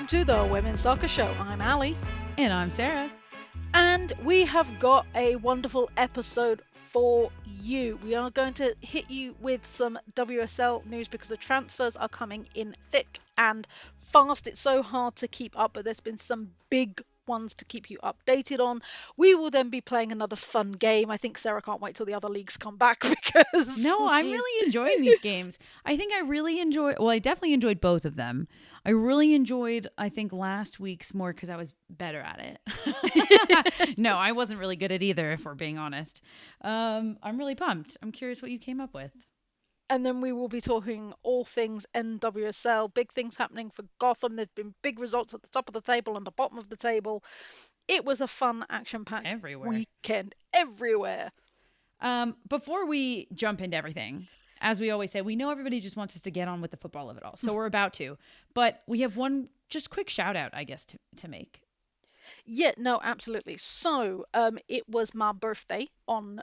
welcome to the Women's Soccer Show. I'm Allie, And I'm Sarah. and we have got a wonderful episode for you. We are going to hit you with some WSL news because the transfers are coming in thick and fast. It's so hard to keep up, but there's been some big ones to keep you updated on. We will then be playing another fun game. I think Sarah can't wait till the other leagues come back because No, I'm she's really enjoying these games. I think I definitely enjoyed both of them. I really enjoyed, I think, last week's more because I was better at it. No, I wasn't really good at either, if we're being honest. I'm really pumped. I'm curious what you came up with. And then we will be talking all things NWSL, big things happening for Gotham. There've been big results at the top of the table and the bottom of the table. It was a fun, action-packed Everywhere. weekend everywhere. Before we jump into everything, as we always say, we know everybody just wants us to get on with the football of it all. So we're about to. But we have one just quick shout out, I guess, to make. Yeah, no, absolutely. So, it was my birthday on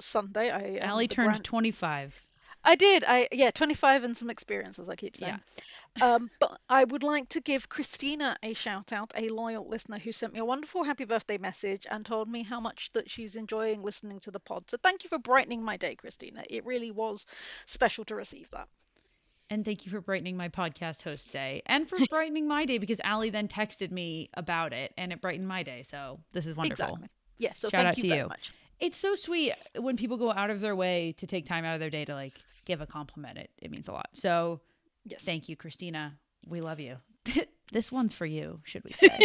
Sunday. I am Allie the turned grand. 25. I did. Yeah, 25 and some experience, as I keep Yeah. saying. But I would like to give Christina a shout out, a loyal listener who sent me a wonderful happy birthday message and told me how much that she's enjoying listening to the pod. So thank you for brightening my day, Christina. It really was special to receive that. And thank you for brightening my podcast host day and for brightening my day because Allie then texted me about it and it brightened my day. So this is wonderful. Exactly. Yeah, so Shout thank out you to very you. much. It's so sweet when people go out of their way to take time out of their day to like give a compliment. It means a lot. So Yes. thank you, Christina. We love you. This one's for you, should we say?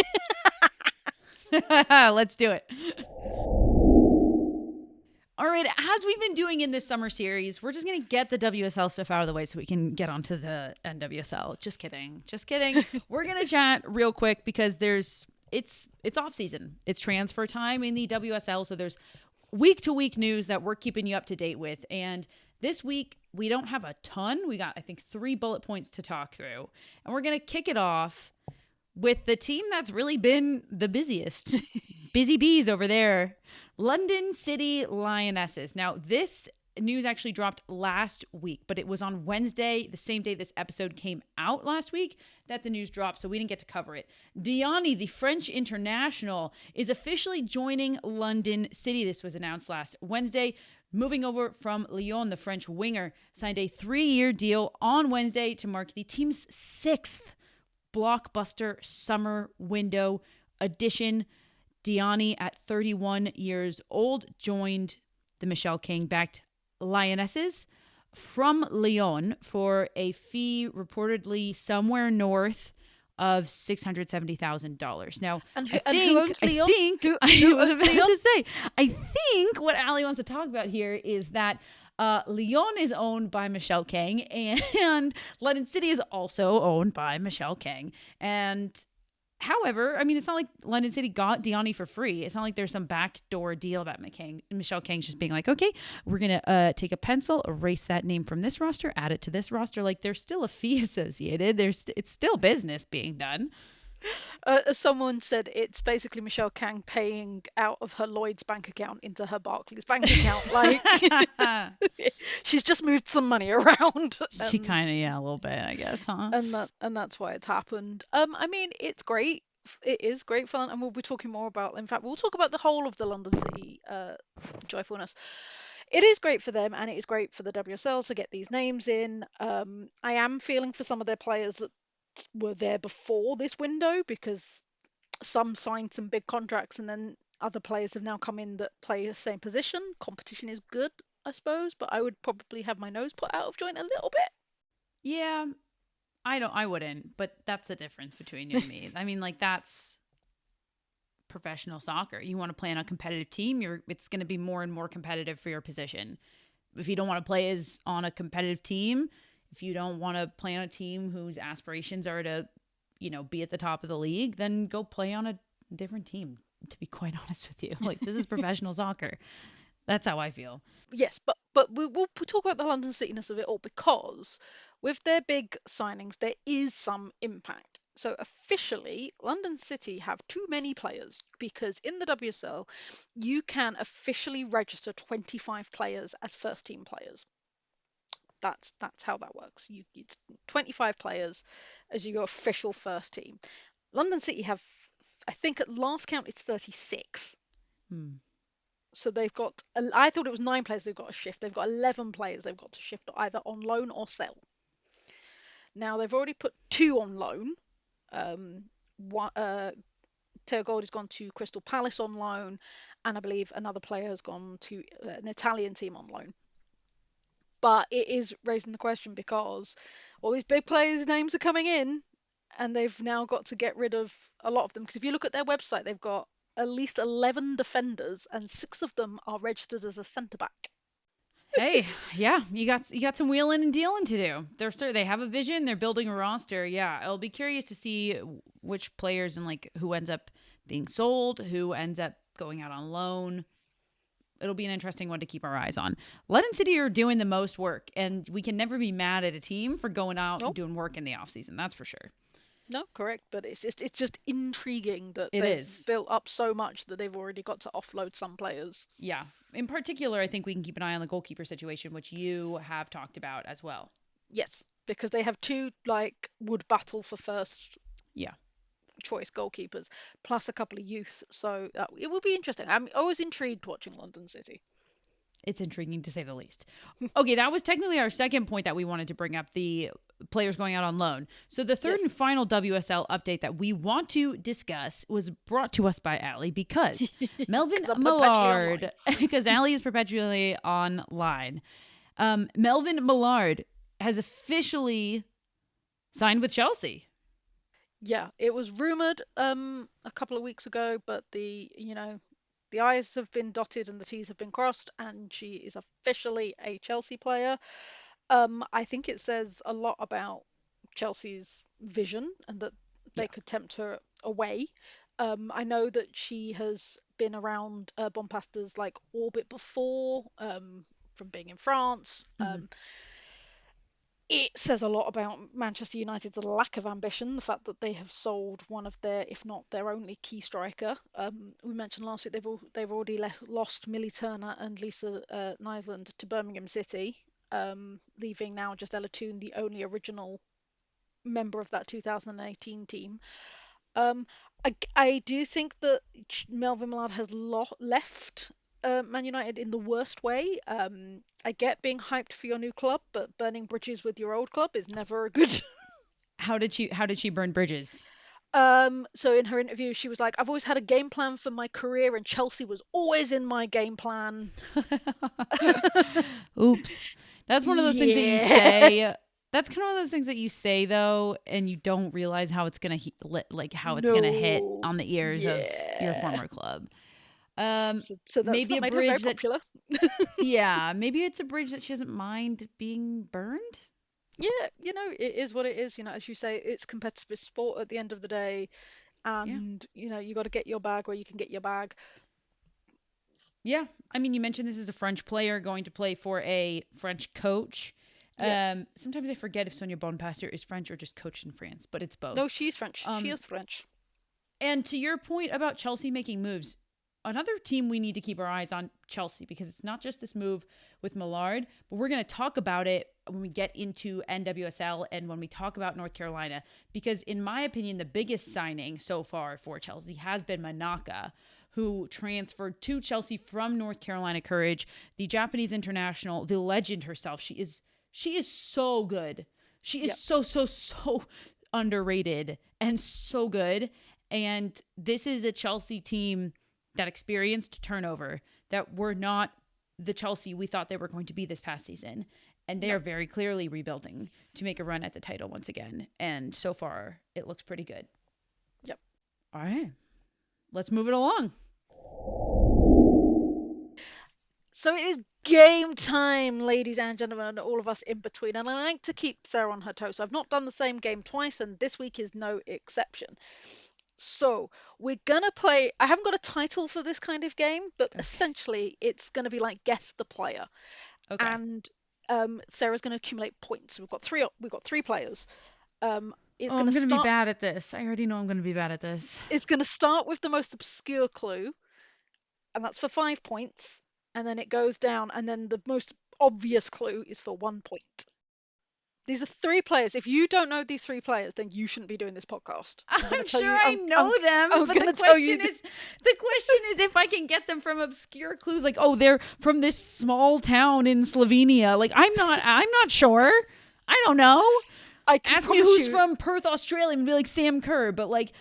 Let's do it. All right, as we've been doing in this summer series, we're just going to get the WSL stuff out of the way so we can get onto the NWSL. Just kidding. Just kidding. We're going to chat real quick because it's off season. It's transfer time in the WSL, so there's week to week news that we're keeping you up to date with. And this week we don't have a ton. We got I think 3 bullet points to talk through. And we're going to kick it off with the team that's really been the busiest. Busy bees over there. London City Lionesses. Now, this news actually dropped last week, but it was on Wednesday, the same day this episode came out last week, that the news dropped, so we didn't get to cover it. Diani, the French international, is officially joining London City. This was announced last Wednesday. Moving over from Lyon, the French winger signed a 3-year deal on Wednesday to mark the team's 6th blockbuster summer window addition. Diani, at 31 years old, joined the Michelle King-backed Lionesses from Lyon for a fee reportedly somewhere north of $670,000. Now, And I who owns Lyon? think Who I was owns about Lyon? to say, I think what Allie wants to talk about here is that Lyon is owned by Michelle King, and London City is also owned by Michelle King. And however, I mean, it's not like London City got Diani for free. It's not like there's some backdoor deal that Michelle Kang's just being like, okay, we're going to take a pencil, erase that name from this roster, add it to this roster. Like, there's still a fee associated. It's still business being done. As someone said, it's basically Michelle Kang paying out of her Lloyd's bank account into her Barclays bank account. Like, she's just moved some money around. She kind of, yeah, a little bit, I guess, huh? And that's why it's happened. I mean, it's great. It is great fun, and we'll be talking more about. In fact, we'll talk about the whole of the London City joyfulness. It is great for them, and it is great for the WSL to get these names in. I am feeling for some of their players that were there before this window because some signed some big contracts, and then other players have now come in that play the same position. Competition is good, I suppose, but I would probably have my nose put out of joint a little bit. Yeah, I wouldn't, but that's the difference between you and me. I mean, like, that's professional soccer. You want to play on a competitive team, it's going to be more and more competitive for your position. If you don't want to play as on a competitive team, if you don't want to play on a team whose aspirations are to, be at the top of the league, then go play on a different team, to be quite honest with you. Like, this is professional soccer. That's how I feel. Yes, but we'll talk about the London Cityness of it all because with their big signings, there is some impact. So officially, London City have too many players because in the WSL, you can officially register 25 players as first team players. That's how that works. It's 25 players as your official first team. London City have, I think at last count, it's 36. Hmm. So they've got, I thought it was 9 players they've got to shift. They've got 11 players they've got to shift either on loan or sell. Now they've already put two on loan. One, Teo Gold has gone to Crystal Palace on loan, and I believe another player has gone to an Italian team on loan. But it is raising the question because all these big players' names are coming in, and they've now got to get rid of a lot of them. Because if you look at their website, they've got at least 11 defenders, and 6 of them are registered as a centre back. Hey, yeah, you got some wheeling and dealing to do. They have a vision. They're building a roster. Yeah, I'll be curious to see which players and like who ends up being sold, who ends up going out on loan. It'll be an interesting one to keep our eyes on. London City are doing the most work, and we can never be mad at a team for going out and No, doing work in the offseason. That's for sure. no, correct. But it's just intriguing that It they've is. built up so much that they've already got to offload some players. Yeah. In particular, I think we can keep an eye on the goalkeeper situation, which you have talked about as well. Yes, because they have two like would battle for first Yeah. choice goalkeepers, plus a couple of youth. So it will be interesting. I'm always intrigued watching London City. It's intriguing to say the least. Okay, that was technically our second point that we wanted to bring up, the players going out on loan. So the third Yes, and final WSL update that we want to discuss was brought to us by Allie because Melvin because I'm perpetually online. Millard, because Allie is perpetually online. Melvin Millard has officially signed with Chelsea. Yeah, it was rumored a couple of weeks ago, but the I's have been dotted and the T's have been crossed, and she is officially a Chelsea player. I think it says a lot about Chelsea's vision and that Yeah. they could tempt her away. I know that she has been around Bompasta's like orbit before, from being in France. Hmm. It says a lot about Manchester United's lack of ambition, the fact that they have sold one of their, if not their only key striker. We mentioned last week they've already lost Millie Turner and Lisa Nyland to Birmingham City, leaving now just Ella Toon, the only original member of that 2018 team. Um, I do think that Melvin Millard has left Man United in the worst way. I get being hyped for your new club, but burning bridges with your old club is never a good. How did she burn bridges? So in her interview, she was like, "I've always had a game plan for my career, and Chelsea was always in my game plan." Oops. That's one of those things that you Yeah. say. That's kind of one of those things that you say though, and you don't realize how it's gonna like how it's gonna hit No. on the ears of your Yeah. former club. Um, So that's maybe not a made her very bridge that, popular. yeah, maybe it's a bridge that she doesn't mind being burned. Yeah, it is what it is. As you say, it's competitive sport at the end of the day, Yeah. and you got to get your bag where you can get your bag. Yeah. I mean, you mentioned this is a French player going to play for a French coach. Yeah. Sometimes I forget if Sonia Bonpastor is French or just coached in France, but it's No, both. she's French. She Um, is French. And to your point about Chelsea making moves, another team we need to keep our eyes on, Chelsea, because it's not just this move with Millard, but we're going to talk about it when we get into NWSL and when we talk about North Carolina. Because in my opinion, the biggest signing so far for Chelsea has been Manaka, who transferred to Chelsea from North Carolina Courage, the Japanese international, the legend herself. She is so good. She is Yep. so underrated and so good. And this is a Chelsea team that experienced turnover, that were not the Chelsea we thought they were going to be this past season. And they No. are very clearly rebuilding to make a run at the title once again. And so far, it looks pretty good. Yep. All right, let's move it along. So it is game time, ladies and gentlemen, and all of us in between. And I like to keep Sarah on her toes. So I've not done the same game twice, and this week is no exception. So we're gonna play. I haven't got a title for this kind of game, but Okay. essentially it's gonna be like guess the player, Okay. and Sarah's gonna accumulate points. We've got three players. It's Oh, gonna I'm going to be start. bad at this. I already know I'm going to be bad at this. It's gonna start with the most obscure clue, and that's for 5 points, and then it goes down, and then the most obvious clue is for 1 point. These are three players. If you don't know these three players, then you shouldn't be doing this podcast. I'm going to I'm tell sure you. I know them, I'm but going to tell you. the question is if I can get them from obscure clues like, oh, they're from this small town in Slovenia. Like I'm not sure. I don't know. I can Ask me promise who's you. from Perth, Australia, and be like Sam Kerr. But like,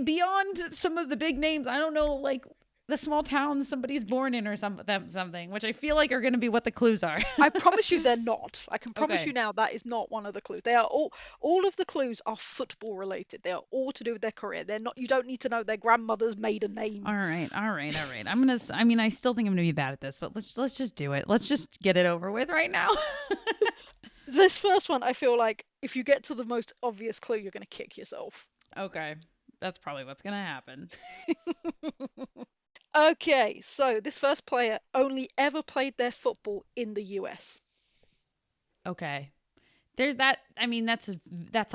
beyond some of the big names, I don't know like the small towns somebody's born in or something, which I feel like are going to be what the clues are. I promise you they're not. I can promise Okay. you now that is not one of the clues. They are all of the clues are football related. They are all to do with their career. They're not, you don't need to know their grandmother's maiden name. All right. I mean, I still think I'm gonna be bad at this, but let's just do it. Let's just get it over with right now. This first one, I feel like if you get to the most obvious clue, you're going to kick yourself. Okay. That's probably what's gonna happen. Okay, so this first player only ever played their football in the US. Okay. There's that. I mean, that's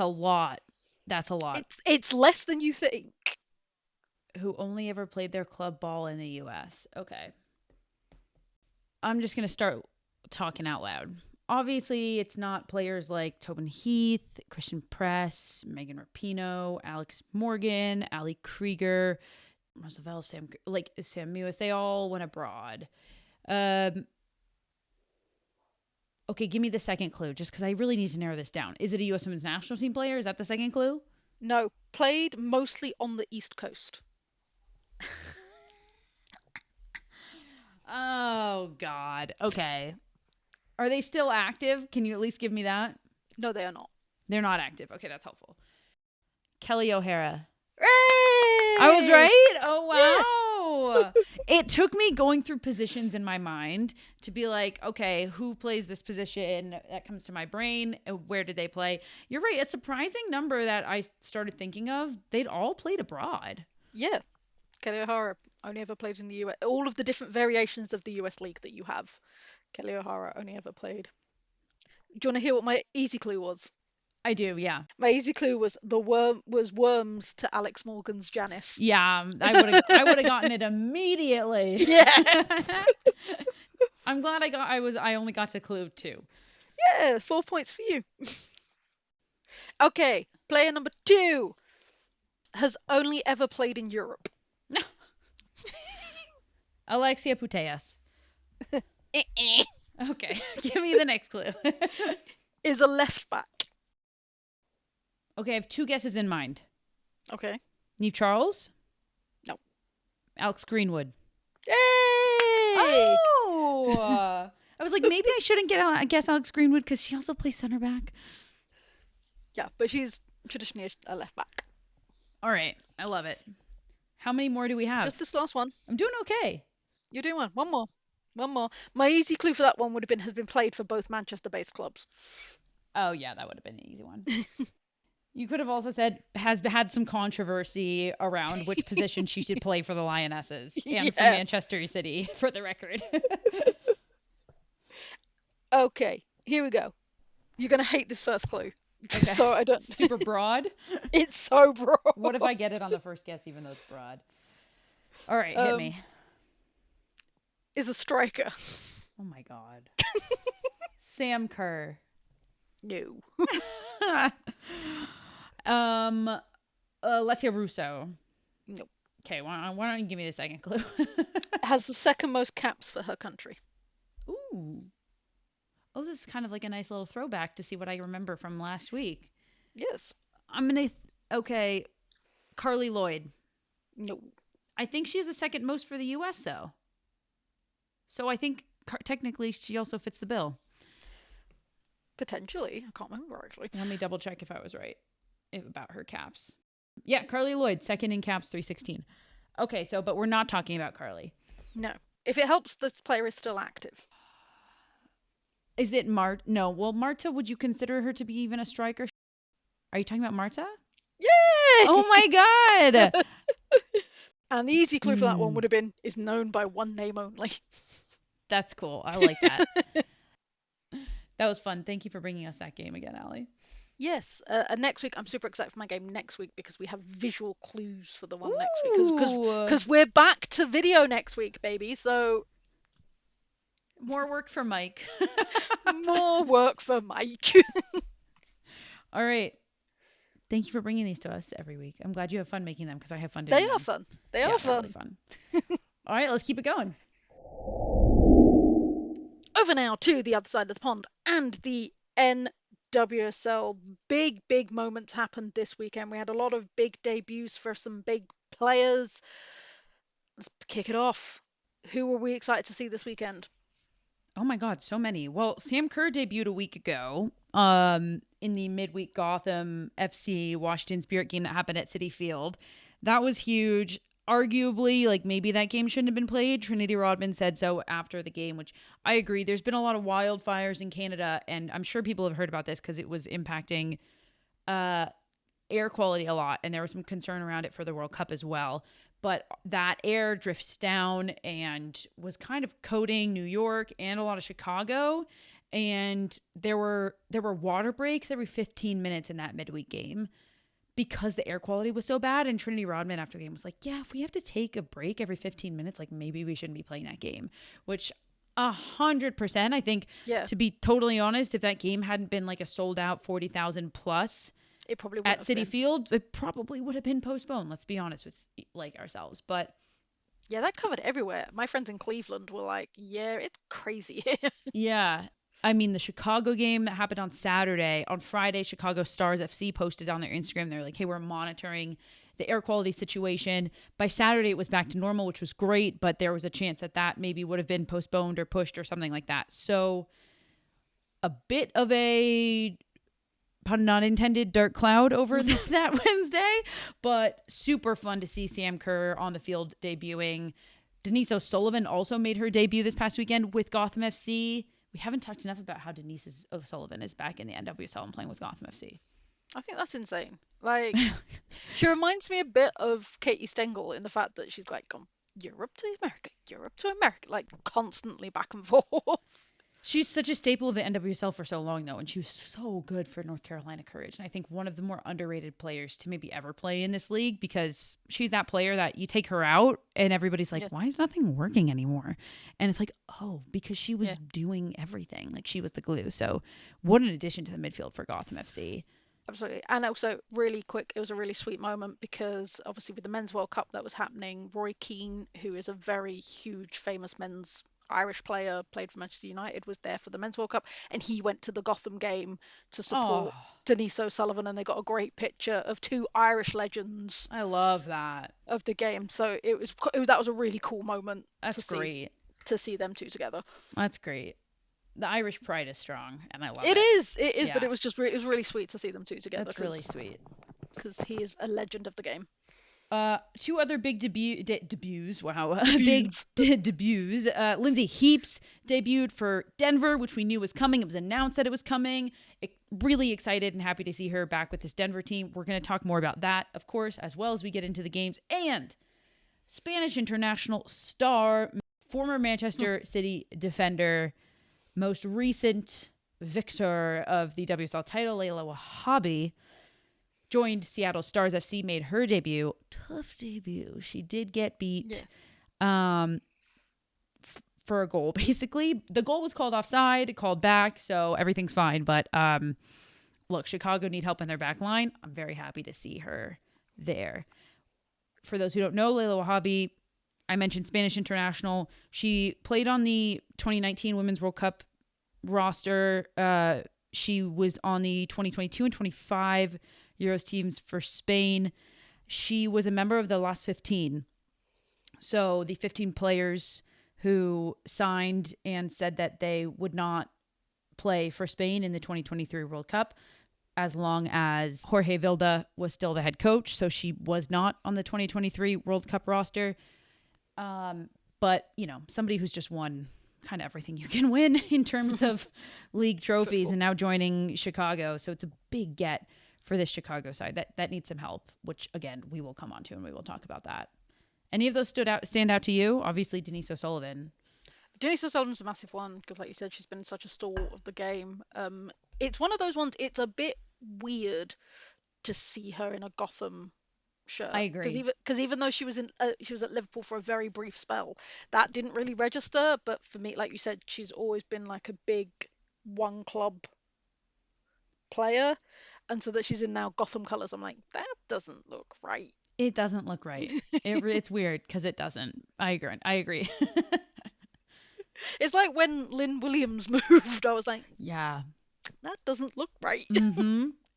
a lot. That's a lot. It's less than you think. Who only ever played their club ball in the U.S. Okay. I'm just gonna start talking out loud. Obviously, it's not players like Tobin Heath, Christian Press, Megan Rapinoe, Alex Morgan, Ali Krieger, Roosevelt, Sam Mewis. They all went abroad. Um, okay, give me the second clue, just because I really need to narrow this down. Is it a U.S. Women's National Team player? Is that the second clue? No, played mostly on the East Coast. Oh God. Okay. Are they still active? Can you at least give me that? No, they are not. They're not active. Okay, that's helpful. Kelly O'Hara. Hooray! I was right? Oh, wow. It took me going through positions in my mind to be like, okay, who plays this position? That comes to my brain. Where did they play? You're right. A surprising number that I started thinking of, they'd all played abroad. Yeah, Kelly O'Hara only ever played in the US. All of the different variations of the US League that you have, Kelly O'Hara only ever played. Do you want to hear what my easy clue was? I do, yeah. My easy clue was worms to Alex Morgan's Janice. Yeah, I would have gotten it immediately. Yeah. I'm glad I only got to clue 2. Yeah, 4 points for you. Okay, player number 2 has only ever played in Europe. No. Alexia Putellas. Okay, give me the next clue. Is a left back. Okay, I have 2 guesses in mind. Okay. Neve Charles? No. Alex Greenwood. Yay! Oh! I was like, maybe I shouldn't guess Alex Greenwood because she also plays center back. Yeah, but she's traditionally a left back. All right, I love it. How many more do we have? Just this last one. I'm doing okay. You're doing one. One more. One more. My easy clue for that one would have been has been played for both Manchester-based clubs. Oh, yeah, that would have been an easy one. You could have also said has had some controversy around which position she should play for the Lionesses and for Manchester City, for the record. Okay, here we go. You're going to hate this first clue. Okay. So I don't. Super broad. It's so broad. What if I get it on the first guess, even though it's broad? All right, hit me. Is a striker. Oh my God. Sam Kerr. No. Alessia Russo. No. Okay, why don't you give me the second clue? Has the second most caps for her country. Ooh. Oh, this is kind of like a nice little throwback to see what I remember from last week. Yes. Okay, Carly Lloyd. No. I think she has the second most for the U.S. though. So I think technically she also fits the bill. Potentially. I can't remember actually. Let me double check if I was right about her caps. Yeah, Carly Lloyd, second in caps, 316. Okay, but we're not talking about Carly. No. If it helps, this player is still active. Is it No. Well, Marta, would you consider her to be even a striker? Are you talking about Marta? Yay! Oh my God! And the easy clue for that one would have been is known by one name only. That's cool. I like that. That was fun. Thank you for bringing us that game again, Allie. Yes. And next week, I'm super excited for my game next week because we have visual clues for the one next week. Because we're back to video next week, baby. So more work for Mike. more work for Mike. All right. Thank you for bringing these to us every week. I'm glad you have fun making them because I have fun They doing are them. fun. They are Yeah, they're really fun. fun. All right, let's keep it going. Over now to the other side of the pond and the NWSL. Big, big moments happened this weekend. We had a lot of big debuts for some big players. Let's kick it off. Who were we excited to see this weekend? Oh my God, so many. Well, Sam Kerr debuted a week ago in the midweek Gotham FC Washington Spirit game that happened at City Field. That was huge. Arguably, like maybe that game shouldn't have been played. Trinity Rodman said so after the game, which I agree. There's been a lot of wildfires in Canada, and I'm sure people have heard about this because it was impacting uh, air quality a lot, and there was some concern around it for the World Cup as well. But that air drifts down and was kind of coating New York and a lot of Chicago, and there were water breaks every 15 minutes in that midweek game because the air quality was so bad. And Trinity Rodman after the game was like, "Yeah, if we have to take a break every 15 minutes, like maybe we shouldn't be playing that game," which 100%. I think, Yeah, to be totally honest, if that game hadn't been like a sold out 40,000 plus it probably wouldn't at have City been. Field, it probably would have been postponed. Let's be honest with like ourselves. But Yeah, that covered everywhere. My friends in Cleveland were like, yeah, it's crazy here. yeah, I mean the Chicago game that happened on Saturday, on Friday, Chicago Stars FC posted on their Instagram. They're like, "Hey, we're monitoring the air quality situation." By Saturday, it was back to normal, which was great, but there was a chance that that maybe would have been postponed or pushed or something like that. So a bit of a pun not intended dark cloud over that Wednesday, but super fun to see Sam Kerr on the field debuting. Denise O'Sullivan also made her debut this past weekend with Gotham FC. We haven't talked enough about how Denise O'Sullivan is back in the NWSL and playing with Gotham FC. I think that's insane. Like, she reminds me a bit of Katie Stengel in the fact that she's like gone Europe to America, Europe to America, like constantly back and forth. She's such a staple of the NWSL for so long, though, and she was so good for North Carolina Courage. And I think one of the more underrated players to maybe ever play in this league because she's that player that you take her out and everybody's like, Yeah, why is nothing working anymore? And it's like, oh, because she yeah, was doing everything. Like she was the glue. So, what an addition to the midfield for Gotham FC. absolutely. And also, really quick, it was a really sweet moment because obviously with the Men's World Cup that was happening, Roy Keane, who is a very huge, famous men's Irish player, played for Manchester United, was there for the Men's World Cup, and he went to the Gotham game to Oh, support Denise O'Sullivan, and they got a great picture of two Irish legends I love that. of the game. So it was that was a really cool moment to That's see great. them two together. That's great. The Irish pride is strong, and I love It it. is, it is, but Yeah, it was really sweet to see them two together that's really sweet. because he is a legend of the game. Two other big debuts. Wow, big Debuts. debuts. Lindsay Heaps debuted for Denver, which we knew was coming. It was announced that it was coming. Really excited and happy to see her back with this Denver team. We're going to talk more about that, of course, as well as we get into the games. And Spanish international star, former Manchester City defender, most recent victor of the WSL title, Layla Wahhabi, joined Seattle Stars FC, made her debut. Tough debut. She did get Yeah. beat um, for a goal, basically. The goal was called offside, called back, so everything's fine. But look, Chicago need help in their back line. I'm very happy to see her there. For those who don't know, Layla Wahhabi, I mentioned Spanish international. She played on the 2019 Women's World Cup roster. She was on the 2022 and 25 Euros teams for Spain. She was a member of the last 15. So the 15 players who signed and said that they would not play for Spain in the 2023 World Cup as long as Jorge Vilda was still the head coach. So she was not on the 2023 World Cup roster. But, you know, somebody who's just won kind of everything you can win in terms of league trophies Football. and now joining Chicago. So it's a big get for this Chicago side that needs some help, which again, we will come on to and we will talk about that. Any of those stand out to you? Obviously Denise O'Sullivan. Denise O'Sullivan's a massive one because, like you said, she's been such a stalwart of the game. It's one of those ones. It's a bit weird to see her in a Gotham I shirt because agree. even though she was at Liverpool for a very brief spell, that didn't really register. But for me, like you said, she's always been like a big one club player, and so that she's in now Gotham colors. I'm like, that doesn't look right. It doesn't look right. It's weird because it doesn't. I agree. I agree. It's like when Lynn Williams moved, I was like, Yeah. that doesn't look right.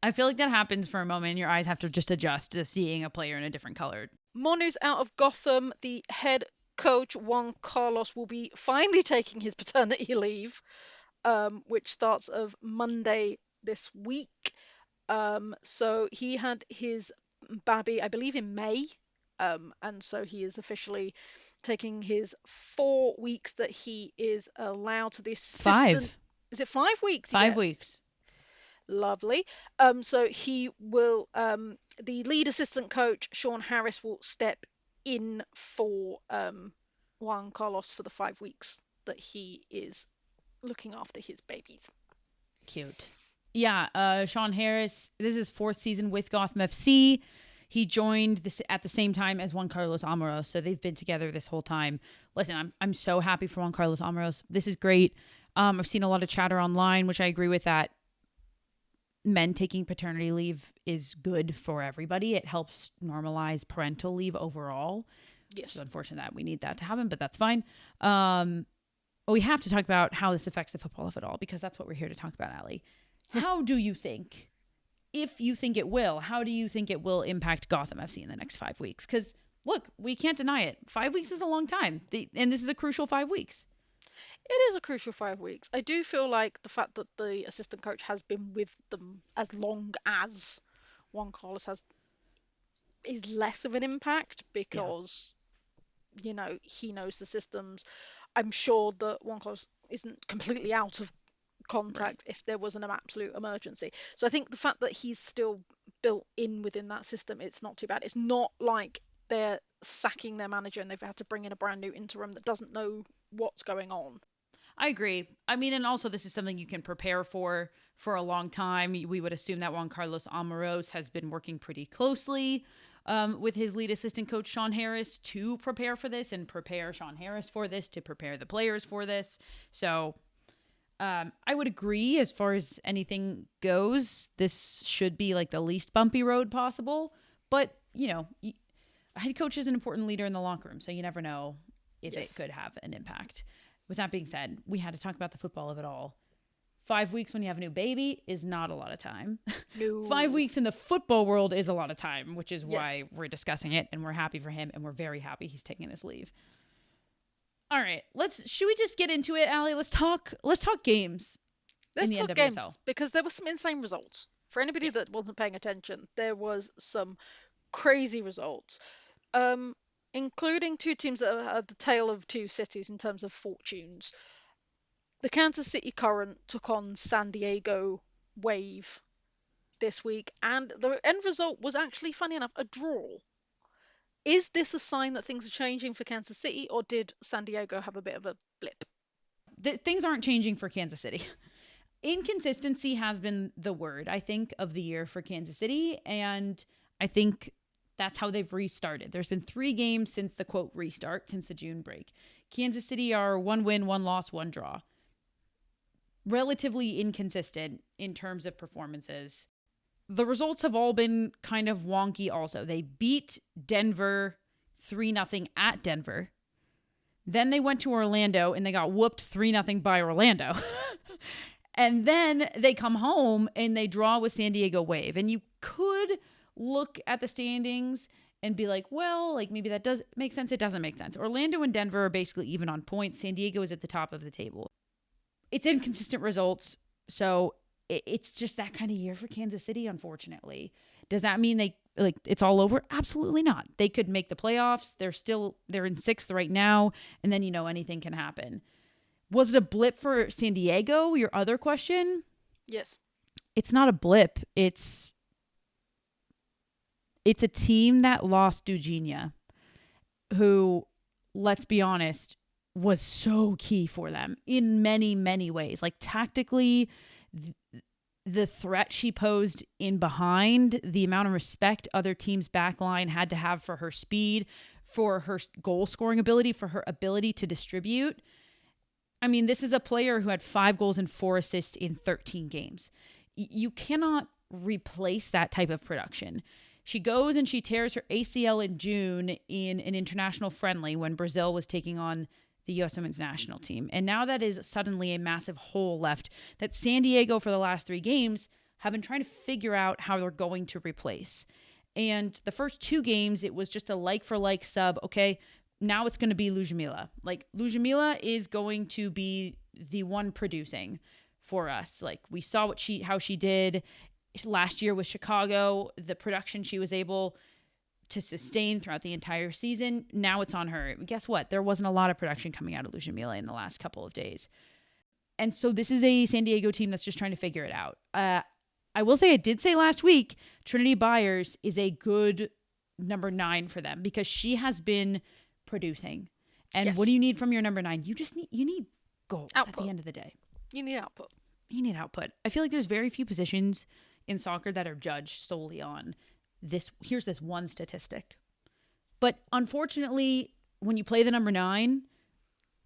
I feel like that happens for a moment. Your eyes have to just adjust to seeing a player in a different color. Monu's out of Gotham. The head coach, Juan Carlos, will be finally taking his paternity leave, which starts of Monday this week. So he had his baby, I believe, in May. And so he is officially taking his 4 weeks that he is allowed to the assistant. 5. Is it 5 weeks he 5 weeks. gets? Lovely. So he will, the lead assistant coach, Sean Harris, will step in for Juan Carlos for the 5 weeks that he is looking after his babies. Cute. Yeah, Sean Harris, this is his 4th season with Gotham FC. He joined this at the same time as Juan Carlos Amoros, so they've been together this whole time. Listen, I'm so happy for Juan Carlos Amoros. This is great. I've seen a lot of chatter online, which I agree with, that men taking paternity leave is good for everybody. It helps normalize parental leave overall. Yes. It's unfortunate that we need that to happen, but that's fine. We have to talk about how this affects the football, if at all, because that's what we're here to talk about, Allie. How do you think, if you think it will, how do you think it will impact Gotham FC in the next 5 weeks? Because, look, we can't deny it. 5 weeks is a long time, and this is a crucial 5 weeks. It is a crucial 5 weeks. I do feel like the fact that the assistant coach has been with them as long as Juan Carlos has is less of an impact Yeah, because, he knows the systems. I'm sure that Juan Carlos isn't completely out of right. contact if there was an absolute emergency. So I think the fact that he's still built in within that system, it's not too bad. It's not like they're sacking their manager and they've had to bring in a brand new interim that doesn't know what's going on. I agree. I mean, and also this is something you can prepare for a long time. We would assume that Juan Carlos Amoros has been working pretty closely with his lead assistant coach, Sean Harris, to prepare for this and prepare Sean Harris for this, to prepare the players for this. So I would agree as far as anything goes. This should be like the least bumpy road possible. But, a head coach is an important leader in the locker room, so you never know if it Yes. could have an impact. With that being said, we had to talk about the football of it all. 5 weeks when you have a new baby is not a lot of time. 5 weeks No. in the football world is a lot of time, which is Yes. why we're discussing it, and we're happy for him, and we're very happy he's taking this leave. All right, should we just get into it, Allie? Let's talk games in Let's the talk NWSL. games because there were some insane results. For anybody Yeah. that wasn't paying attention, there was some crazy results. Um, Including two teams that are at the tale of two cities in terms of fortunes. The Kansas City Current took on San Diego Wave this week, and the end result was actually, funny enough, a draw. Is this a sign that things are changing for Kansas City, or did San Diego have a bit of a blip? Things aren't changing for Kansas City. Inconsistency has been the word, I think, of the year for Kansas City, and I think that's how they've restarted. There's been 3 games since the quote restart, since the June break. Kansas City are 1 win, 1 loss, 1 draw. Relatively inconsistent in terms of performances. The results have all been kind of wonky also. They beat Denver 3-0 at Denver. Then they went to Orlando and they got whooped 3-0 by Orlando. And then they come home and they draw with San Diego Wave. And you could look at the standings and be like, well, like maybe that does make sense. It doesn't make sense. Orlando and Denver are basically even on points. San Diego is at the top of the table. It's inconsistent results. So it's just that kind of year for Kansas City, unfortunately. Does that mean it's all over? Absolutely not. They could make the playoffs. They're in 6th right now. And then, anything can happen. Was it a blip for San Diego? Your other question? Yes. It's not a blip. It's a team that lost Eugenia, who, let's be honest, was so key for them in many, many ways. Like tactically, the threat she posed in behind, the amount of respect other teams' backline had to have for her speed, for her goal scoring ability, for her ability to distribute. I mean, this is a player who had 5 goals and 4 assists in 13 games. You cannot replace that type of production. She goes and she tears her ACL in June in an international friendly when Brazil was taking on the U.S. women's national team. And now that is suddenly a massive hole left that San Diego, for the last 3 games, have been trying to figure out how they're going to replace. And the first 2 games, it was just a like for like sub. Okay, now it's going to be Lujamila. Like, Lujamila is going to be the one producing for us. Like, we saw how she did last year with Chicago, the production she was able to sustain throughout the entire season. Now it's on her. Guess what? There wasn't a lot of production coming out of Lujamila in the last couple of days. And so this is a San Diego team that's just trying to figure it out. I will say, I did say last week, Trinity Byers is a good number 9 for them because she has been producing. And what do Yes. you need from your number 9? You need goals at the Output. end of the day. You need output. You need output. I feel like there's very few positions in soccer that are judged solely on this. Here's this one statistic. But unfortunately, when you play the number 9,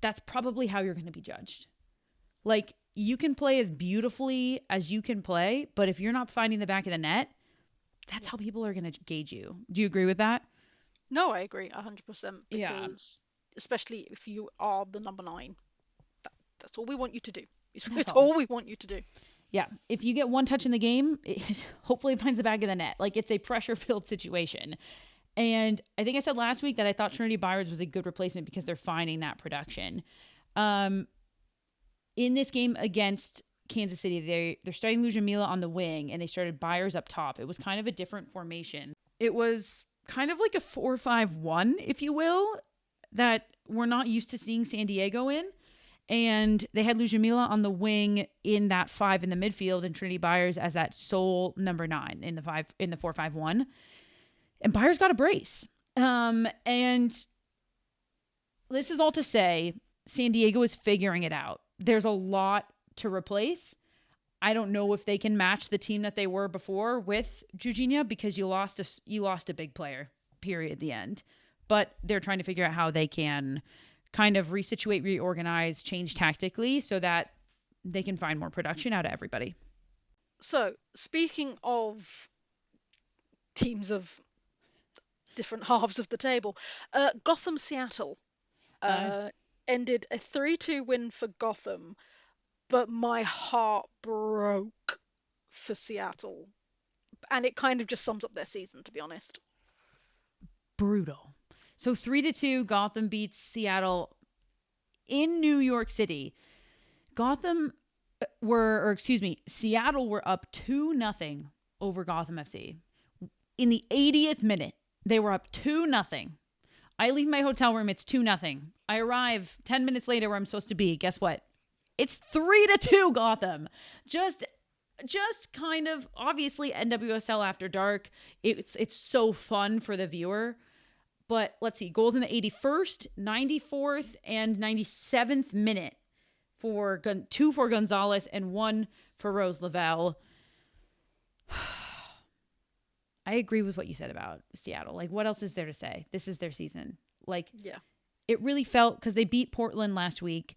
that's probably how you're going to be judged. Like, you can play as beautifully as you can play, but if you're not finding the back of the net, that's how people are going to gauge you. Do you agree with that? No, I agree 100% Yeah, because especially if you are the number 9, that's all we want you to do. It's, that's it's all. all we want you to do. Yeah, if you get one touch in the game, hopefully it finds the back of the net. Like, it's a pressure-filled situation. And I think I said last week that I thought Trinity Byers was a good replacement because they're finding that production. Um, in this game against Kansas City, they're starting Lujamila on the wing and they started Byers up top. It was kind of a different formation. It was kind of like a 4-5-1, if you will, that we're not used to seeing San Diego in. And they had Lujamila on the wing in that 5 in the midfield, and Trinity Byers as that sole number 9 in the 4-5-1. And Byers got a brace. And this is all to say, San Diego is figuring it out. There's a lot to replace. I don't know if they can match the team that they were before with Jujinia because you lost a big player, period, at the end. But they're trying to figure out how they can kind of resituate, reorganize, change tactically so that they can find more production out of everybody. So, speaking of teams of different halves of the table, Gotham Seattle Uh, uh, ended a 3-2 win for Gotham, but my heart broke for Seattle. And it kind of just sums up their season, to be honest. Brutal. So 3-2, Gotham beats Seattle in New York City. Seattle were up 2-0 over Gotham FC. In the 80th minute, they were up 2-0. I leave my hotel room, it's 2-0. I arrive 10 minutes later where I'm supposed to be. Guess what? It's 3-2 Gotham. Just kind of obviously NWSL after dark. It's so fun for the viewer. But let's see, goals in the 81st, 94th, and 97th minute for 2 for Gonzalez and 1 for Rose Lavelle. I agree with what you said about Seattle. Like, what else is there to say? This is their season. Like, Yeah. it really felt because they beat Portland last week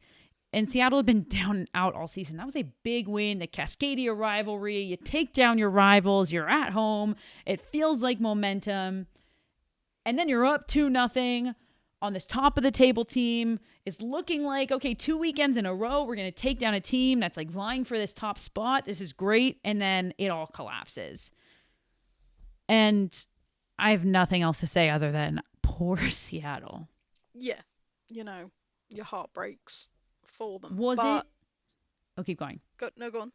and Seattle had been down and out all season. That was a big win. The Cascadia rivalry. You take down your rivals. You're at home. It feels like momentum. And then you're up 2-0 on this top of the table team. It's looking like, okay, 2 weekends in a row, we're going to take down a team that's like vying for this top spot. This is great. And then it all collapses. And I have nothing else to say other than poor Seattle. Yeah. You know, your heart breaks for them. Was But it? Oh, keep going. go on.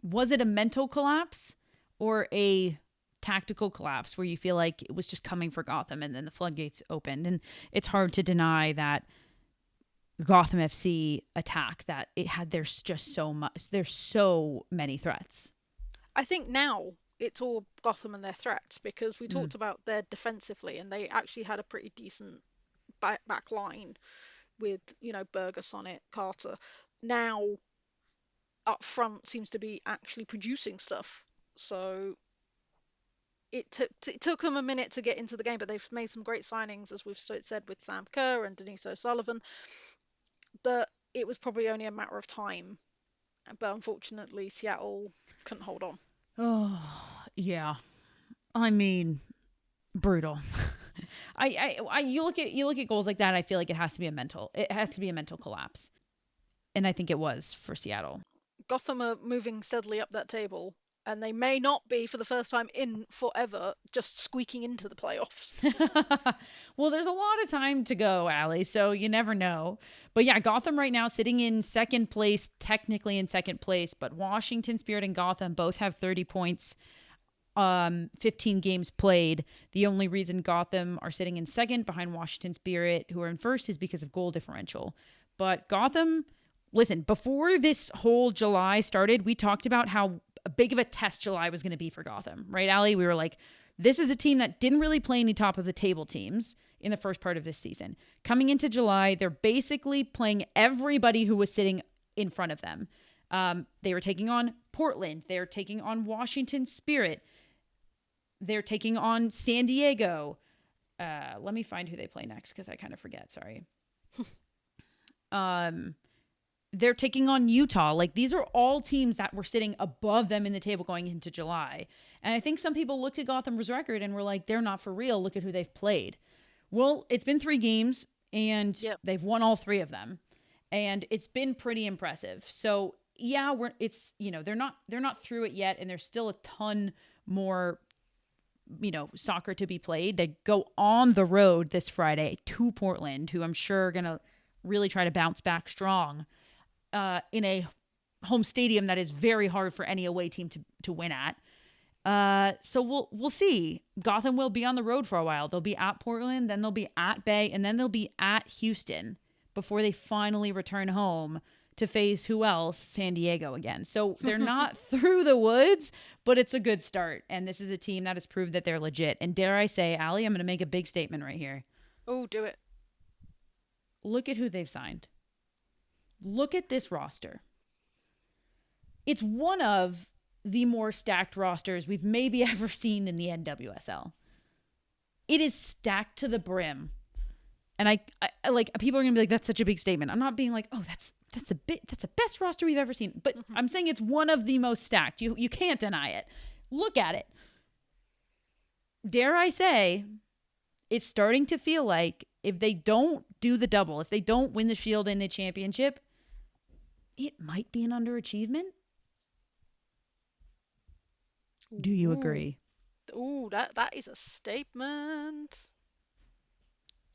Was it a mental collapse or a tactical collapse where you feel like it was just coming for Gotham and then the floodgates opened? And it's hard to deny that Gotham FC attack that it had. There's just so much. There's so many threats. I think now it's all Gotham and their threats because we Mm. talked about their defensively and they actually had a pretty decent back line with, Burgess on it, Carter. Now up front seems to be actually producing stuff. So it took them a minute to get into the game, but they've made some great signings, as we've said, with Sam Kerr and Denise O'Sullivan, that it was probably only a matter of time but unfortunately, Seattle couldn't hold on. Oh, yeah. I mean, brutal. You look at goals like that. I feel like it has to be a mental collapse, and I think it was for Seattle. Gotham are moving steadily up that table, and they may not be for the first time in forever, just squeaking into the playoffs. Well, there's a lot of time to go, Allie, so you never know. But yeah, Gotham right now sitting in second place, technically in second place, but Washington Spirit and Gotham both have 30 points, 15 games played. The only reason Gotham are sitting in second behind Washington Spirit, who are in first, is because of goal differential. But Gotham, listen, before this whole July started, we talked about how big of a test July was going to be for Gotham, right, Allie? We were like, this is a team that didn't really play any top of the table teams in the first part of this season. Coming into July, they're basically playing everybody who was sitting in front of them. They were taking on Portland. They're taking on Washington Spirit. They're taking on San Diego. Let me find who they play next because I kind of forget. Sorry. They're taking on Utah. Like, these are all teams that were sitting above them in the table going into July. And I think some people looked at Gotham's record and were like, they're not for real. Look at who they've played. Well, it's been 3 games and Yep. they've won all 3 of them. And it's been pretty impressive. So yeah, they're not through it yet, and there's still a ton more soccer to be played. They go on the road this Friday to Portland, who I'm sure are gonna really try to bounce back strong in a home stadium that is very hard for any away team to win at. So we'll see. Gotham will be on the road for a while. They'll be at Portland, then they'll be at Bay, and then they'll be at Houston before they finally return home to face who else? San Diego again. So they're not through the woods, but it's a good start. And this is a team that has proved that they're legit. And dare I say, Allie, I'm going to make a big statement right here. Oh, do it. Look at who they've signed. Look at this roster. It's one of the more stacked rosters we've maybe ever seen in the NWSL. It is stacked to the brim. And I like, people are going to be like, that's such a big statement. I'm not being like, oh, that's the best roster we've ever seen. But I'm saying it's one of the most stacked. You can't deny it. Look at it. Dare I say, it's starting to feel like if they don't do the double, if they don't win the Shield and the championship, it might be an underachievement. Do you agree? Ooh, that is a statement.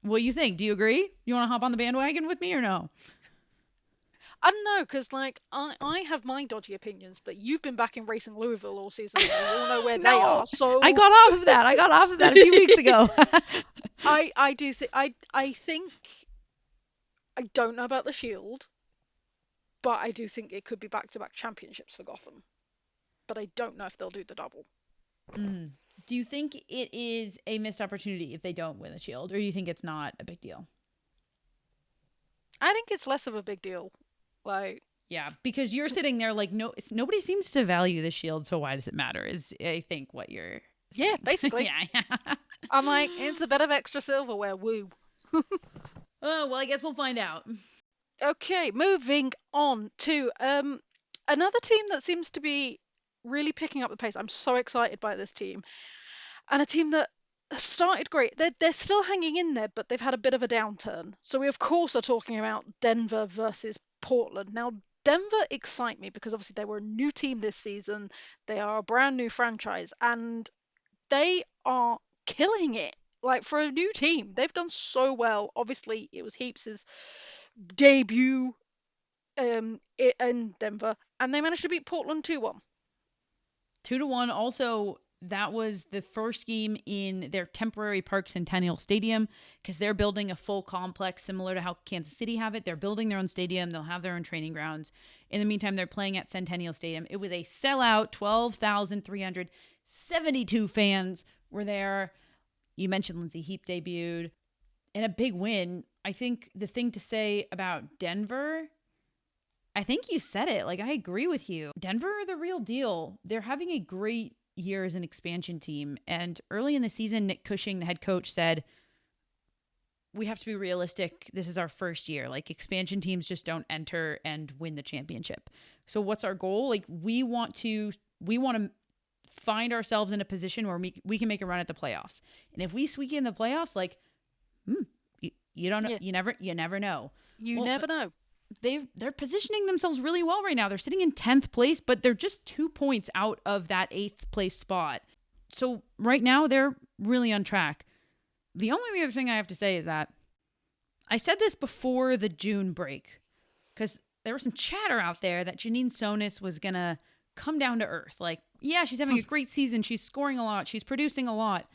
What do you think? Do you agree? You want to hop on the bandwagon with me or no? I don't know, because like I have my dodgy opinions, but you've been back in Racing Louisville all season, and we all know where they No, are. So I got off of that. I got off of that a few weeks ago. I do think I think I don't know about the Shield, but I do think it could be back-to-back championships for Gotham. But I don't know if they'll do the double. Do you think it is a missed opportunity if they don't win the Shield, or do you think it's not a big deal? I think it's less of a big deal. Like, Yeah, because you're sitting there like, no, nobody seems to value the Shield, so why does it matter? Is I think what you're yeah, saying. basically. Yeah. I'm like, it's a bit of extra silverware, woo. Oh well, I guess we'll find out. Okay, moving on to another team that seems to be really picking up the pace. I'm so excited by this team. And a team that have started great. They're still hanging in there, but they've had a bit of a downturn. So we of course are talking about Denver versus Portland. Now Denver excite me because obviously they were a new team this season. They are a brand new franchise and they are killing it. Like for a new team, they've done so well. Obviously, it was Heaps' debut in Denver, and they managed to beat Portland 2-1. 2-1. Also, that was the first game in their temporary Park Centennial Stadium because they're building a full complex similar to how Kansas City have it. They're building their own stadium. They'll have their own training grounds. In the meantime, they're playing at Centennial Stadium. It was a sellout. 12,372 fans were there. You mentioned Lindsay Heap debuted. And a big win. I think the thing to say about Denver, I think you said it. Like, I agree with you. Denver are the real deal. They're having a great year as an expansion team. And early in the season, Nick Cushing, the head coach, said, we have to be realistic. This is our first year. Like expansion teams just don't enter and win the championship. So what's our goal? Like we want to find ourselves in a position where we can make a run at the playoffs. And if we squeak in the playoffs, like you don't know, Yeah, you never know. you Well, never know. they're positioning themselves really well right now. They're sitting in 10th place, but they're just 2 points out of that 8th place spot. So right now they're really on track. The only other thing I have to say is that I said this before the June break because there was some chatter out there that Janine Sonis was going to come down to earth. Like, yeah, she's having a great season. She's scoring a lot. She's producing a lot.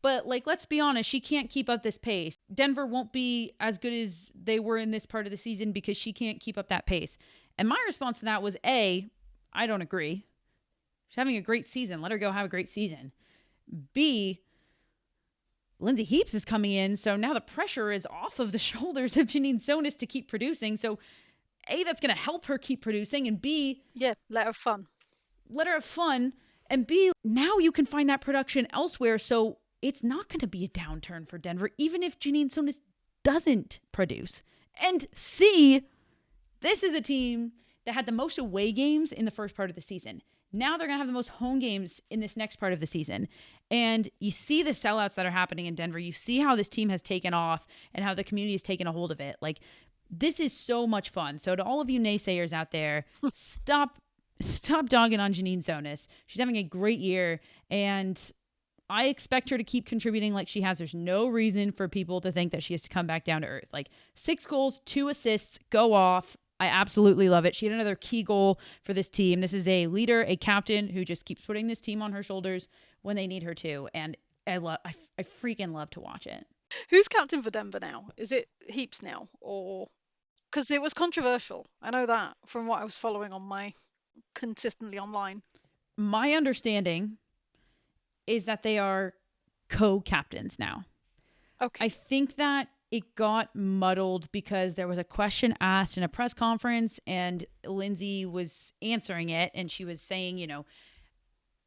But, like, let's be honest, she can't keep up this pace. Denver won't be as good as they were in this part of the season because she can't keep up that pace. And my response to that was A, I don't agree. She's having a great season. Let her go have a great season. B, Lindsay Heaps is coming in, so now the pressure is off of the shoulders of Janine Sonis to keep producing. So, A, that's going to help her keep producing, and B, Yeah, let her fun. let her have fun, and B, now you can find that production elsewhere, so it's not going to be a downturn for Denver, even if Janine Sonis doesn't produce. And C, this is a team that had the most away games in the first part of the season. Now they're going to have the most home games in this next part of the season. And you see the sellouts that are happening in Denver. You see how this team has taken off and how the community has taken a hold of it. Like, this is so much fun. So to all of you naysayers out there, stop dogging on Janine Sonis. She's having a great year, and I expect her to keep contributing like she has. There's no reason for people to think that she has to come back down to earth. Like 6 goals, 2 assists, go off. I absolutely love it. She had another key goal for this team. This is a leader, a captain who just keeps putting this team on her shoulders when they need her to. And I freaking love to watch it. Who's captain for Denver now? Is it Heaps now, or because it was controversial? I know that from what I was following on my consistently online. My understanding is that they are co-captains now. Okay. I think that it got muddled because there was a question asked in a press conference and Lindsay was answering it and she was saying,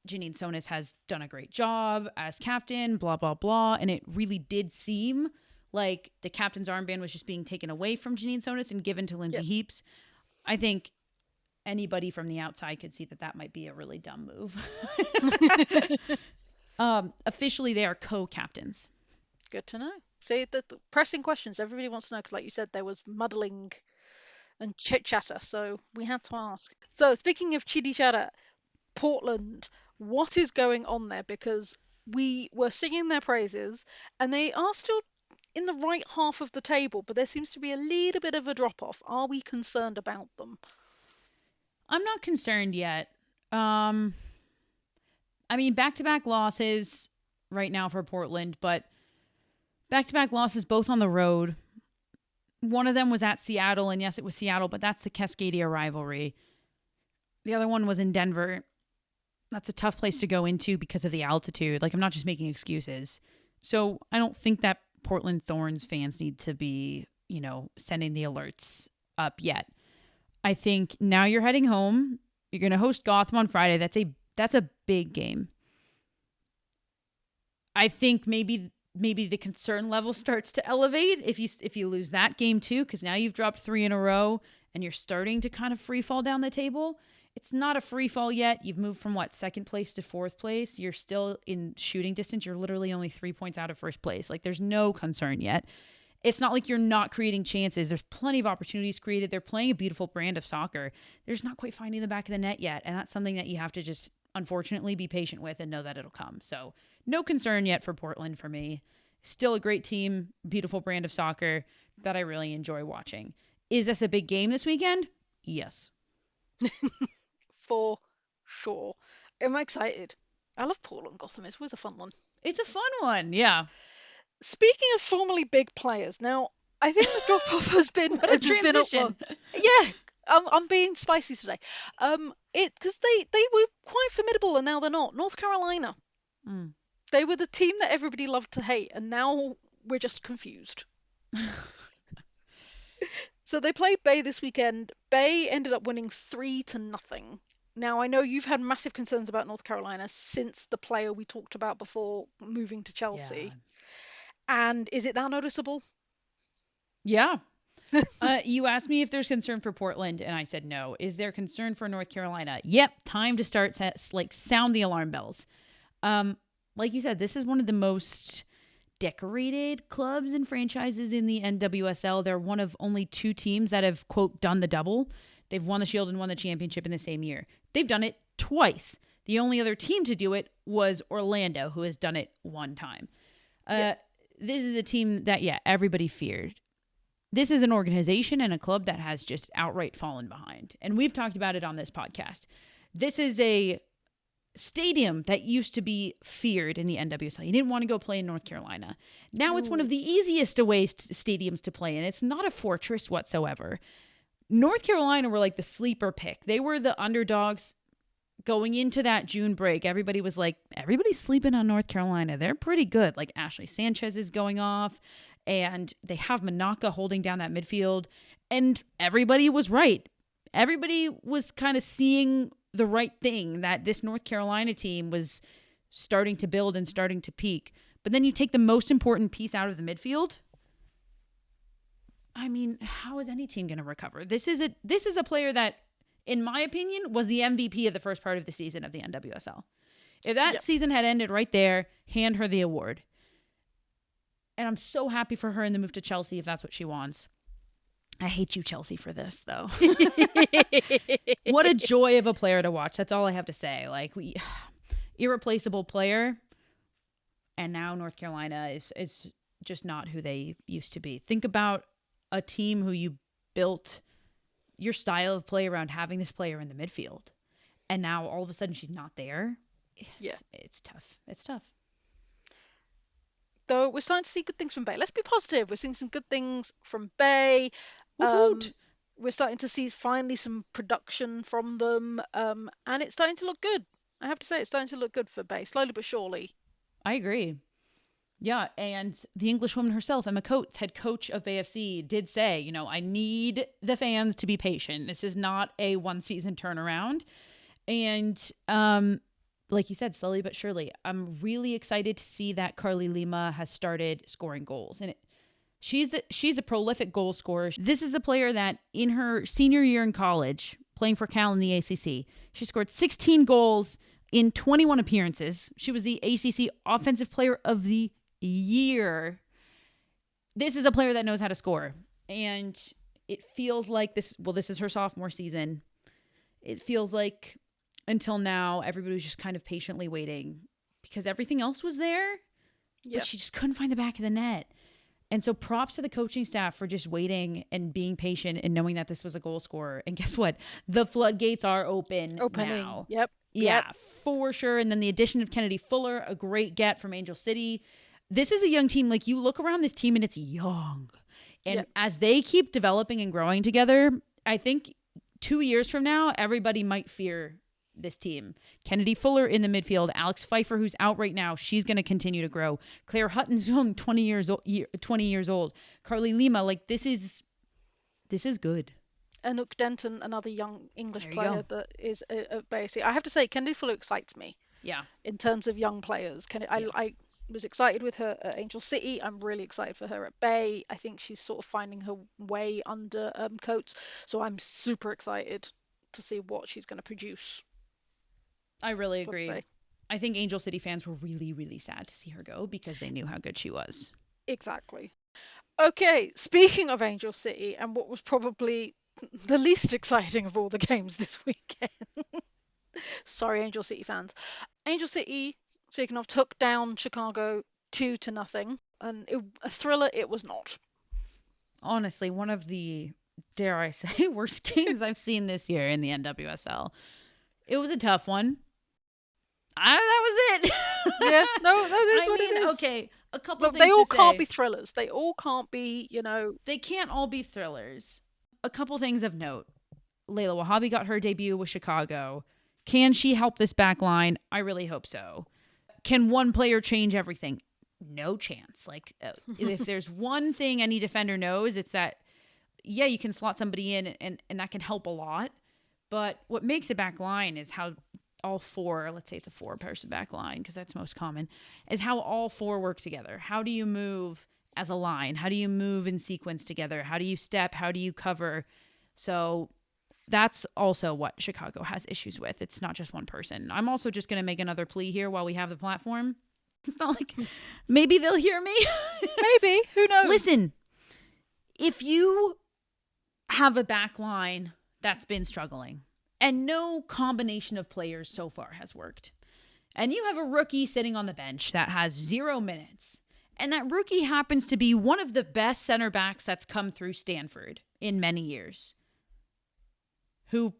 Janine Sonis has done a great job as captain, blah, blah, blah. And it really did seem like the captain's armband was just being taken away from Janine Sonis and given to Lindsay Yep. Heaps. I think anybody from the outside could see that that might be a really dumb move. Officially, they are co-captains. Good to know. See, the pressing questions everybody wants to know because, like you said, there was muddling and chit chatter, so we had to ask. So, speaking of chitty chatter, Portland, what is going on there? Because we were singing their praises, and they are still in the right half of the table, but there seems to be a little bit of a drop off. Are we concerned about them? I'm not concerned yet. Um, I mean, back-to-back losses right now for Portland, but back-to-back losses both on the road. One of them was at Seattle, and yes, it was Seattle, but that's the Cascadia rivalry. The other one was in Denver. That's a tough place to go into because of the altitude. Like, I'm not just making excuses. So I don't think that Portland Thorns fans need to be, sending the alerts up yet. I think now you're heading home. You're going to host Gotham on Friday. That's a big game. I think maybe the concern level starts to elevate if you lose that game too, because now you've dropped 3 in a row and you're starting to kind of free fall down the table. It's not a free fall yet. You've moved from second place to 4th place. You're still in shooting distance. You're literally only 3 points out of first place. Like, there's no concern yet. It's not like you're not creating chances. There's plenty of opportunities created. They're playing a beautiful brand of soccer. They're just not quite finding the back of the net yet. And that's something that you have to just, unfortunately, be patient with and know that it'll come. So no concern yet for Portland for me. Still a great team, beautiful brand of soccer that I really enjoy watching. Is this a big game this weekend? Yes. For sure. I'm excited. I love Portland Gotham. It's always a fun one. It's a fun one. Yeah. Speaking of formerly big players, now I think the drop off has been What a has been transition. yeah. I'm being spicy today. It because they were quite formidable and now they're not. North Carolina. Mm. They were the team that everybody loved to hate, and now we're just confused. So they played Bay this weekend. Bay ended up winning 3-0. Now I know you've had massive concerns about North Carolina since the player we talked about before moving to Yeah. Chelsea. And is it that noticeable? Yeah. You asked me if there's concern for Portland, and I said no. Is there concern for North Carolina? Yep. Time to start sound the alarm bells. Like you said, this is one of the most decorated clubs and franchises in the NWSL. They're one of only 2 teams that have, quote, done the double. They've won the Shield and won the championship in the same year. They've done it twice. The only other team to do it was Orlando, who has done it 1 time. Yeah. This is a team that, yeah, everybody feared. This is an organization and a club that has just outright fallen behind. And we've talked about it on this podcast. This is a stadium that used to be feared in the NWSL. You didn't want to go play in North Carolina. Now it's one of the easiest away stadiums to play in. It's not a fortress whatsoever. North Carolina were like the sleeper pick. They were the underdogs going into that June break. Everybody was like, everybody's sleeping on North Carolina. They're pretty good. Like Ashley Sanchez is going off, and they have Manaka holding down that midfield. And everybody was right. Everybody was kind of seeing the right thing, that this North Carolina team was starting to build and starting to peak. But then you take the most important piece out of the midfield. I mean, how is any team going to recover? This is a player that, in my opinion, was the MVP of the first part of the season of the NWSL. If that season had ended right there, hand her the award. And I'm so happy for her in the move to Chelsea if that's what she wants. I hate you, Chelsea, for this, though. What a joy of a player to watch. That's all I have to say. Like, irreplaceable player. And now North Carolina is just not who they used to be. Think about a team who you built your style of play around having this player in the midfield. And now all of a sudden she's not there. It's tough. It's tough. Though we're starting to see good things from Bay. Let's be positive. We're seeing some good things from Bay. Woot. We're starting to see finally some production from them. And it's starting to look good. I have to say, it's starting to look good for Bay, slowly but surely. I agree. Yeah, and the Englishwoman herself, Emma Coates, head coach of Bay FC, did say, I need the fans to be patient. This is not a 1-season turnaround. And like you said, slowly but surely, I'm really excited to see that Carly Lima has started scoring goals. And she's a prolific goal scorer. This is a player that in her senior year in college, playing for Cal in the ACC, she scored 16 goals in 21 appearances. She was the ACC Offensive Player of the Year. This is a player that knows how to score. And it feels like this is her sophomore season. It feels like until now, everybody was just kind of patiently waiting because everything else was there, but she just couldn't find the back of the net. And so props to the coaching staff for just waiting and being patient and knowing that this was a goal scorer. And guess what? The floodgates are opening now. Yep. Yeah, for sure. And then the addition of Kennedy Fuller, a great get from Angel City. This is a young team. Like, you look around this team and it's young. And as they keep developing and growing together, I think 2 years from now, everybody might fear this team. Kennedy Fuller in the midfield, Alex Pfeiffer, who's out right now, she's going to continue to grow. Claire Hutton's only 20 years old. Carly Lima, like, this is good. Anouk Denton, another young English player that is basically, I have to say, Kennedy Fuller excites me. Yeah. In terms of young players, I was excited with her at Angel City. I'm really excited for her at Bay. I think she's sort of finding her way under Coates, so I'm super excited to see what she's going to produce. I really agree. Bay. I think Angel City fans were really, really sad to see her go because they knew how good she was. Exactly. Okay, speaking of Angel City and what was probably the least exciting of all the games this weekend. Sorry, Angel City fans. Angel City, speaking of, took down Chicago 2-0, and a thriller it was not. Honestly, one of the, dare I say, worst games I've seen this year in the NWSL. It was a tough one. That was it. Yeah, no, that is what it is. Okay, a couple things they all to say. Can't be thrillers. They all can't be, They can't all be thrillers. A couple things of note. Layla Wahhabi got her debut with Chicago. Can she help this back line? I really hope so. Can one player change everything? No chance. Like, if there's one thing any defender knows, it's that, you can slot somebody in and that can help a lot. But what makes a back line is how all four, let's say it's a four-person back line because that's most common, is how all four work together. How do you move as a line? How do you move in sequence together? How do you step? How do you cover? So that's also what Chicago has issues with. It's not just one person. I'm also just going to make another plea here while we have the platform. It's not like maybe they'll hear me. Maybe, who knows? Listen, if you have a back line that's been struggling and no combination of players so far has worked, and you have a rookie sitting on the bench that has 0 minutes, and that rookie happens to be one of the best center backs that's come through Stanford in many years, who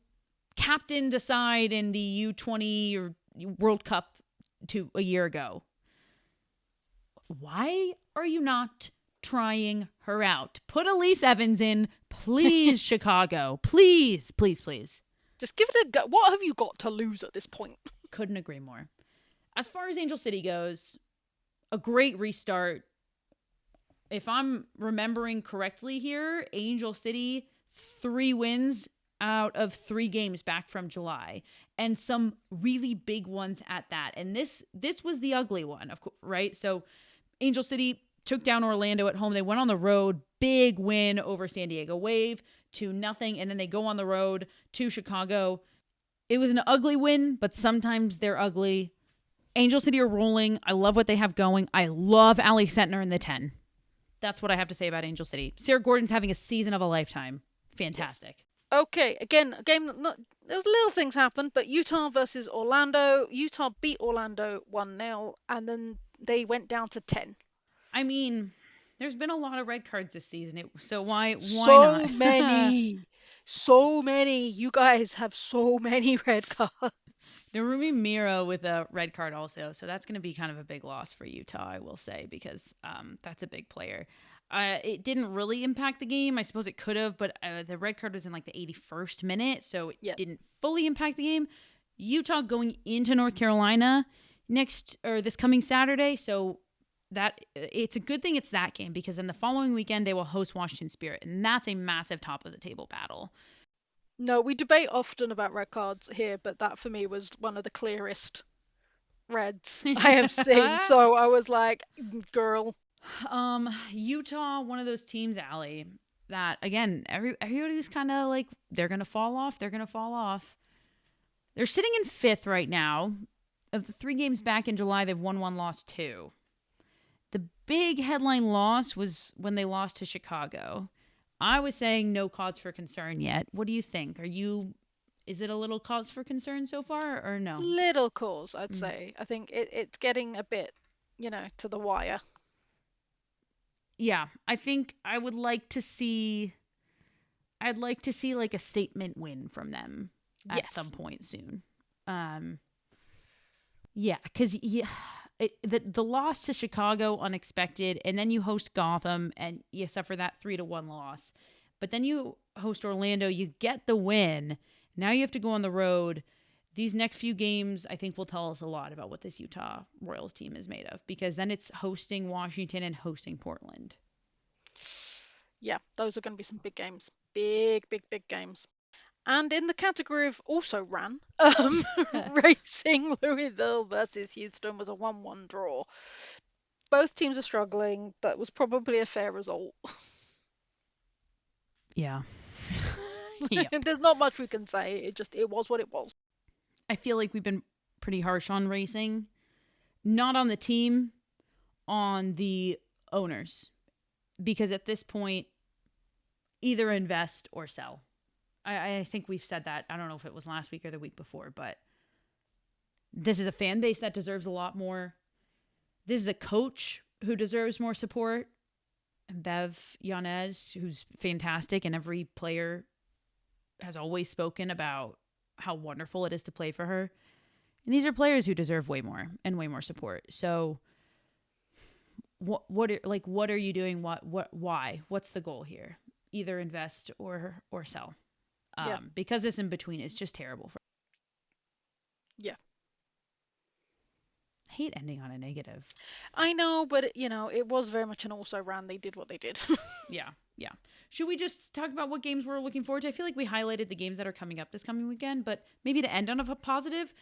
captained a side in the U20 or World Cup a year ago. Why are you not trying her out? Put Elise Evans in, please, Chicago. Please, please, please. Just give it a go. What have you got to lose at this point? Couldn't agree more. As far as Angel City goes, a great restart. If I'm remembering correctly here, Angel City, 3 wins out of 3 games back from July, and some really big ones at that. And this was the ugly one, of course, right? So Angel City took down Orlando at home. They went on the road, big win over San Diego Wave, 2-0, and then they go on the road to Chicago. It was an ugly win, but sometimes they're ugly. Angel City are rolling. I love what they have going. I love Allie Sentner in the 10. That's what I have to say about Angel City. Sarah Gordon's having a season of a lifetime. Fantastic. Yes. Okay, again, a game that there was little things happened, but Utah versus Orlando. Utah beat Orlando 1-0, and then they went down to 10. I mean, there's been a lot of red cards this season, so why So not? many. So many. You guys have so many red cards. Narumi Miro with a red card also, so that's going to be kind of a big loss for Utah, I will say, because that's a big player. It didn't really impact the game. I suppose it could have, but the red card was in like the 81st minute, so it didn't fully impact the game. Utah going into North Carolina this coming Saturday, so that it's a good thing it's that game, because then the following weekend they will host Washington Spirit, and that's a massive top of the table battle. No, we debate often about red cards here, but that for me was one of the clearest reds I have seen. So I was like, girl. Utah, one of those teams, Allie, that again, everybody's kind of like they're gonna fall off. They're gonna fall off. They're sitting in 5th right now. Of the 3 games back in July, they've won 1, lost 2. The big headline loss was when they lost to Chicago. I was saying no cause for concern yet. What do you think? Is it a little cause for concern so far or no? Little cause, I'd say. I think it's getting a bit, to the wire. Yeah, I think I'd like to see like a statement win from them at some point soon. Yeah, because the loss to Chicago, unexpected, and then you host Gotham and you suffer that 3-1 loss. But then you host Orlando, you get the win. Now you have to go on the road. These next few games, I think, will tell us a lot about what this Utah Royals team is made of, because then it's hosting Washington and hosting Portland. Yeah, those are going to be some big games. Big, big, big games. And in the category of also ran, Racing Louisville versus Houston was a 1-1 draw. Both teams are struggling. That was probably a fair result. Yeah. Yeah. There's not much we can say. It was what it was. I feel like we've been pretty harsh on Racing. Not on the team, on the owners. Because at this point, either invest or sell. I think we've said that. I don't know if it was last week or the week before, but this is a fan base that deserves a lot more. This is a coach who deserves more support. And Bev Yanez, who's fantastic, and every player has always spoken about how wonderful it is to play for her. And these are players who deserve way more and way more support. So what are you doing? Why? What's the goal here? Either invest or sell. Because this in between is just terrible. Yeah. I hate ending on a negative. I know, but it was very much an also ran. They did what they did. Yeah. Should we just talk about what games we're looking forward to? I feel like we highlighted the games that are coming up this coming weekend, but maybe to end on a positive,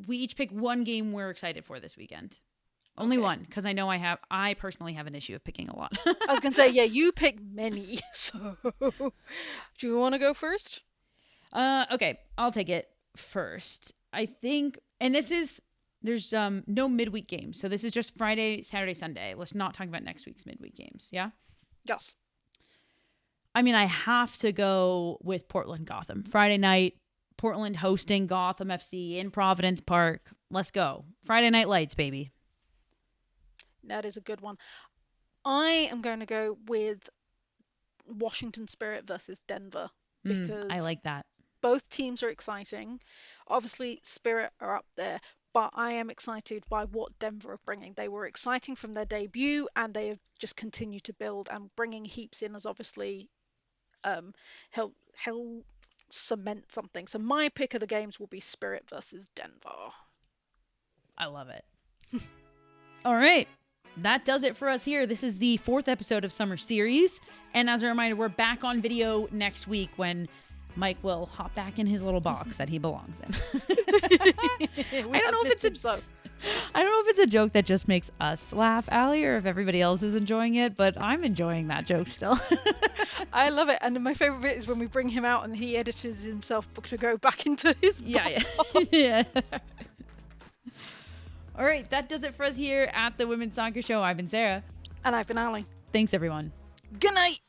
we each pick one game we're excited for this weekend. Only one, because I know I personally have an issue of picking a lot. I was going to say, yeah, you pick many. So, do you want to go first? Okay, I'll take it first. I think, and there's no midweek games. So this is just Friday, Saturday, Sunday. Let's not talk about next week's midweek games. Yeah? Yes. I mean, I have to go with Portland Gotham. Friday night, Portland hosting Gotham FC in Providence Park. Let's go. Friday Night Lights, baby. That is a good one. I am going to go with Washington Spirit versus Denver because I like that. both teams are exciting. Obviously, Spirit are up there, but I am excited by what Denver are bringing. They were exciting from their debut, and they have just continued to build, and bringing heaps in has obviously help cement something. So my pick of the games will be Spirit versus Denver. I love it. All right. That does it for us here. This is the 4th episode of Summer Series. And as a reminder, we're back on video next week when Mike will hop back in his little box that he I don't know if it's a joke that just makes us laugh, Allie, or if everybody else is enjoying it, but I'm enjoying that joke still. I love it. And my favorite bit is when we bring him out and he edits himself to go back into his yeah. All right, that does it for us here at the Women's Soccer Show. I've been Sarah. And I've been Allie. Thanks, everyone. Good night.